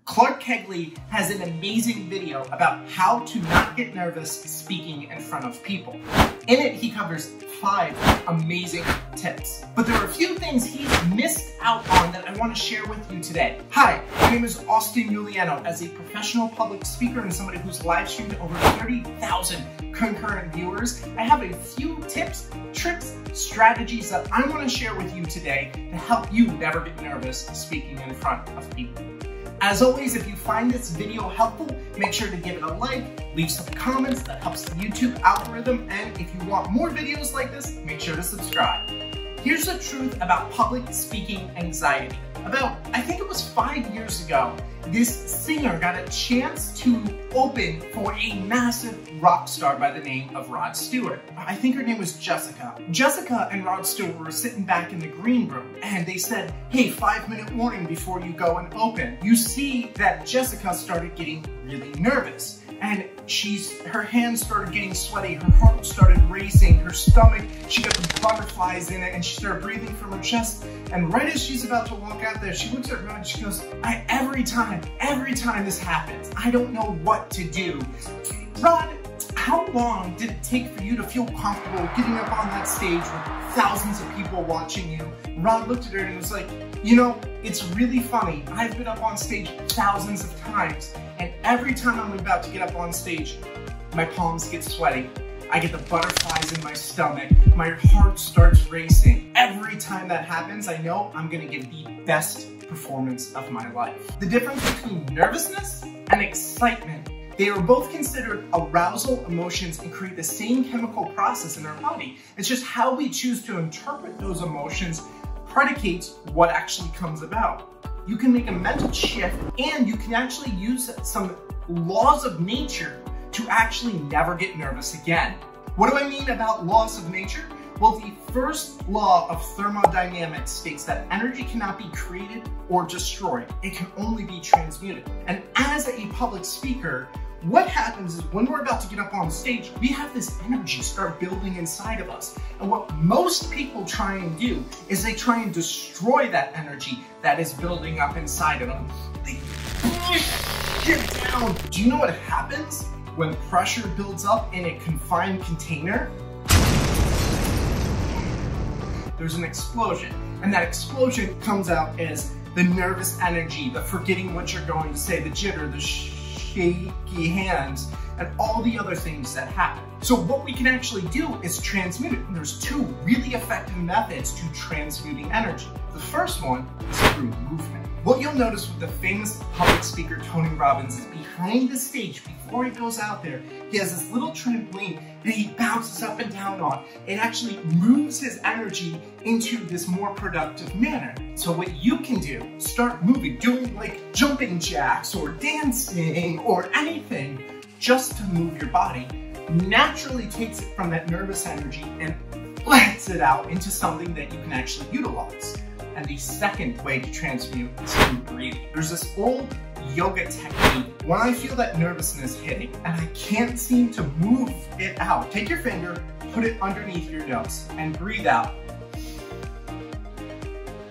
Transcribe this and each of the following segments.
Clark Kegley has an amazing video about how to not get nervous speaking in front of people. In it, he covers 5 amazing tips. But there are a few things he's missed out on that I want to share with you today. Hi, my name is Iuliano. As a professional public speaker and somebody who's live streamed over 30,000 concurrent viewers, I have a few tips, tricks, strategies that I want to share with you today to help you never get nervous speaking in front of people. As always, if you find this video helpful, make sure to give it a like, leave some comments, that helps the YouTube algorithm, and if you want more videos like this, make sure to subscribe. Here's the truth about public speaking anxiety. I think it was 5 years ago, this singer got a chance to open for a massive rock star by the name of Stewart. I think her name was Jessica. Jessica and Rod Stewart were sitting back in the green room and they said, hey, 5-minute warning before you go and open. You see that Jessica started getting really nervous. And her hands started getting sweaty, her heart started racing, her stomach, she got the butterflies in it, and she started breathing from her chest. And right as she's about to walk out there, she looks at Rod and she goes, every time this happens, I don't know what to do. Rod, how long did it take for you to feel comfortable getting up on that stage with thousands of people watching you? Rod looked at her and was like, you know, it's really funny. I've been up on stage thousands of times, and every time I'm about to get up on stage, my palms get sweaty. I get the butterflies in my stomach. My heart starts racing. Every time that happens, I know I'm gonna give the best performance of my life. The difference between nervousness and excitement, they are both considered arousal emotions and create the same chemical process in our body. It's just how we choose to interpret those emotions predicates what actually comes about. You can make a mental shift and you can actually use some laws of nature to actually never get nervous again. What do I mean about laws of nature? Well, the first law of thermodynamics states that energy cannot be created or destroyed. It can only be transmuted. And as a public speaker, what happens is when we're about to get up on stage, we have this energy start building inside of us. And what most people try and do is they try and destroy that energy that is building up inside of them. They push it down. Do you know what happens when pressure builds up in a confined container? There's an explosion. And that explosion comes out as the nervous energy, the forgetting what you're going to say, the jitter, the shaky hands, and all the other things that happen. So what we can actually do is transmute it. And there's 2 really effective methods to transmuting energy. The first one is through movement. What you'll notice with the famous public speaker Tony Robbins is behind the stage, before he goes out there, he has this little trampoline that he bounces up and down on. It actually moves his energy into this more productive manner. So what you can do, start moving, doing like jumping jacks or dancing or anything just to move your body, naturally takes it from that nervous energy and lets it out into something that you can actually utilize. And the second way to transmute is through breathing. There's this old yoga technique. When I feel that nervousness hitting and I can't seem to move it out, take your finger, put it underneath your nose and breathe out.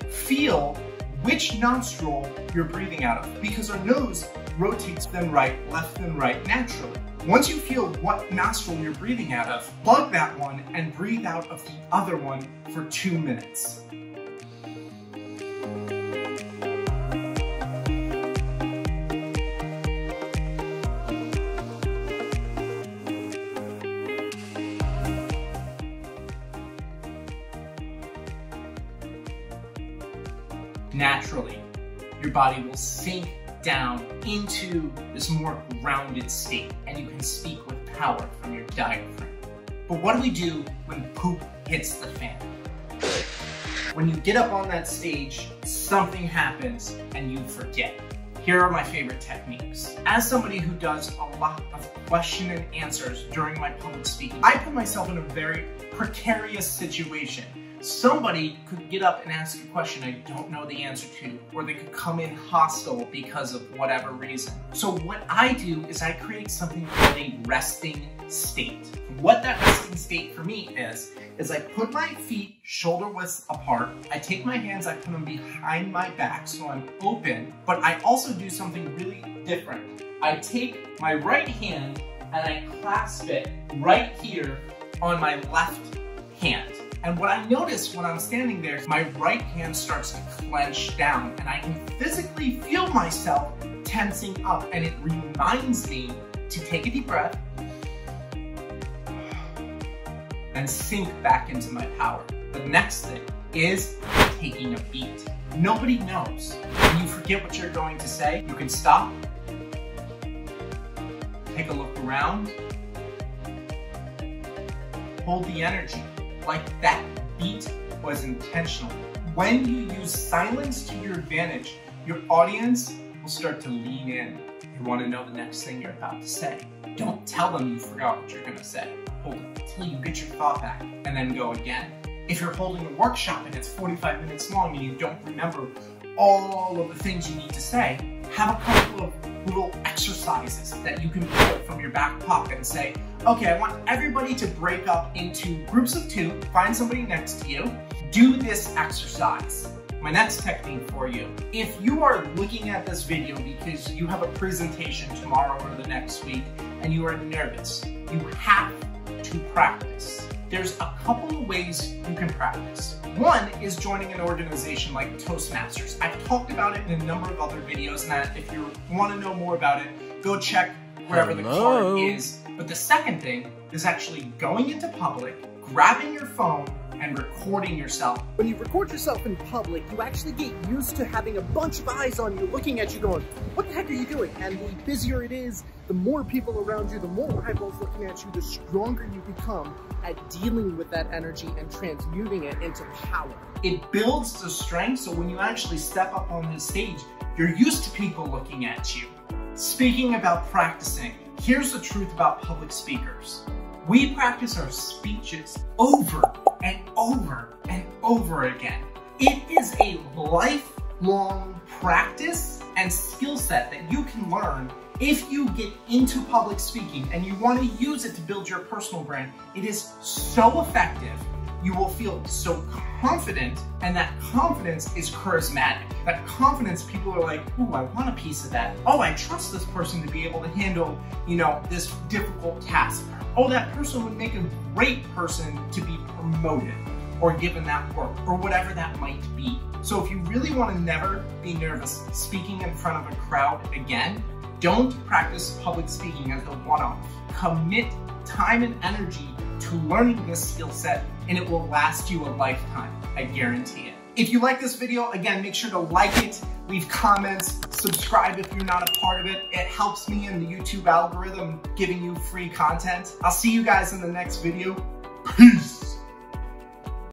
Feel which nostril you're breathing out of, because our nose rotates then right, left then right naturally. Once you feel what nostril you're breathing out of, plug that one and breathe out of the other one for 2 minutes. Naturally, your body will sink down into this more grounded state and you can speak with power from your diaphragm. But what do we do when poop hits the fan? When you get up on that stage, something happens and you forget. Here are my favorite techniques. As somebody who does a lot of question and answers during my public speaking, I put myself in a very precarious situation somebody could get up and ask a question I don't know the answer to, or they could come in hostile because of whatever reason. So what I do is I create something called a resting state. What that resting state for me is I put my feet shoulder width apart, I take my hands, I put them behind my back so I'm open, but I also do something really different. I take my right hand and I clasp it right here on my left hand. And what I notice when I'm standing there, my right hand starts to clench down and I can physically feel myself tensing up, and it reminds me to take a deep breath and sink back into my power. The next thing is taking a beat. Nobody knows. When you forget what you're going to say, you can stop, take a look around, hold the energy. Like that beat was intentional. When you use silence to your advantage, your audience will start to lean in. You want to know the next thing you're about to say. Don't tell them you forgot what you're going to say. Hold it until you get your thought back and then go again. If you're holding a workshop and it's 45 minutes long and you don't remember all of the things you need to say, have a couple of little exercises that you can pull from your back pocket and say, okay, I want everybody to break up into groups of 2, find somebody next to you, do this exercise. My next technique for you, if you are looking at this video because you have a presentation tomorrow or the next week and you are nervous, you have to practice. There's a couple of ways you can practice. One is joining an organization like Toastmasters. I've talked about it in a number of other videos, and if you want to know more about it, go check wherever the card is. But the second thing is actually going into public, grabbing your phone, and recording yourself. When you record yourself in public, you actually get used to having a bunch of eyes on you looking at you going, what the heck are you doing? And the busier it is, the more people around you, the more eyeballs looking at you, the stronger you become at dealing with that energy and transmuting it into power. It builds the strength, so when you actually step up on the stage, you're used to people looking at you. Speaking about practicing, here's the truth about public speakers. We practice our speeches over and over and over again. It is a lifelong practice and skill set that you can learn if you get into public speaking and you want to use it to build your personal brand. It is so effective. You will feel so confident, and that confidence is charismatic. That confidence, people are like, ooh, I want a piece of that. Oh, I trust this person to be able to handle, this difficult task. Oh, that person would make a great person to be promoted or given that work or whatever that might be. So if you really want to never be nervous speaking in front of a crowd again, don't practice public speaking as a one-off. Commit time and energy to learning this skill set, and it will last you a lifetime. I guarantee it. If you like this video, again, make sure to like it, leave comments, subscribe if you're not a part of it. It helps me in the YouTube algorithm giving you free content. I'll see you guys in the next video. Peace.